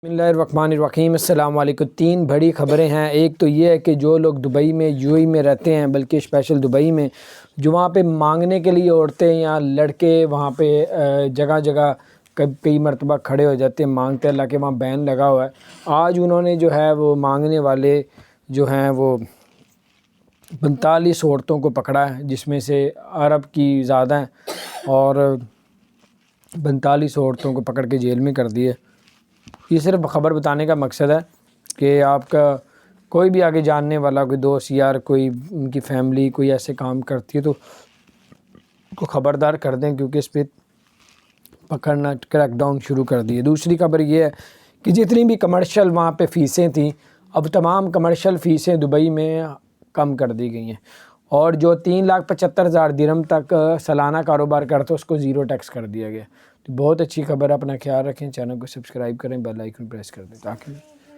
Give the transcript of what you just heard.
بسم اللہ الرحمن الرحیم۔ السلام علیکم۔ تین بڑی خبریں ہیں۔ ایک تو یہ ہے کہ جو لوگ دبئی میں میں رہتے ہیں، بلکہ اسپیشل دبئی میں، جو وہاں پہ مانگنے کے لیے عورتیں یا لڑکے وہاں پہ جگہ جگہ کئی مرتبہ کھڑے ہو جاتے ہیں مانگتے ہیں، اللہ کے وہاں بین لگا ہوا ہے۔ آج انہوں نے جو ہے وہ مانگنے والے جو ہیں وہ 45 عورتوں کو پکڑا ہے، جس میں سے عرب کی زیادہ ہیں، اور 45 عورتوں کو پکڑ کے جیل میں کر دیے۔ یہ صرف خبر بتانے کا مقصد ہے کہ آپ کا کوئی بھی آگے جاننے والا، کوئی دوست یار، کوئی ان کی فیملی کوئی ایسے کام کرتی ہے تو کو خبردار کر دیں، کیونکہ اس پہ پکڑنا کریک ڈاؤن شروع کر دیے۔ دوسری خبر یہ ہے کہ جتنی بھی کمرشل وہاں پہ فیسیں تھیں، اب تمام کمرشل فیسیں دبئی میں کم کر دی گئی ہیں، اور جو 3,75,000 درہم تک سالانہ کاروبار کرتا ہے اس کو زیرو ٹیکس کر دیا گیا۔ تو بہت اچھی خبر ہے۔ اپنا خیال رکھیں، چینل کو سبسکرائب کریں، بیل آئیکن پریس کر دیں تاکہ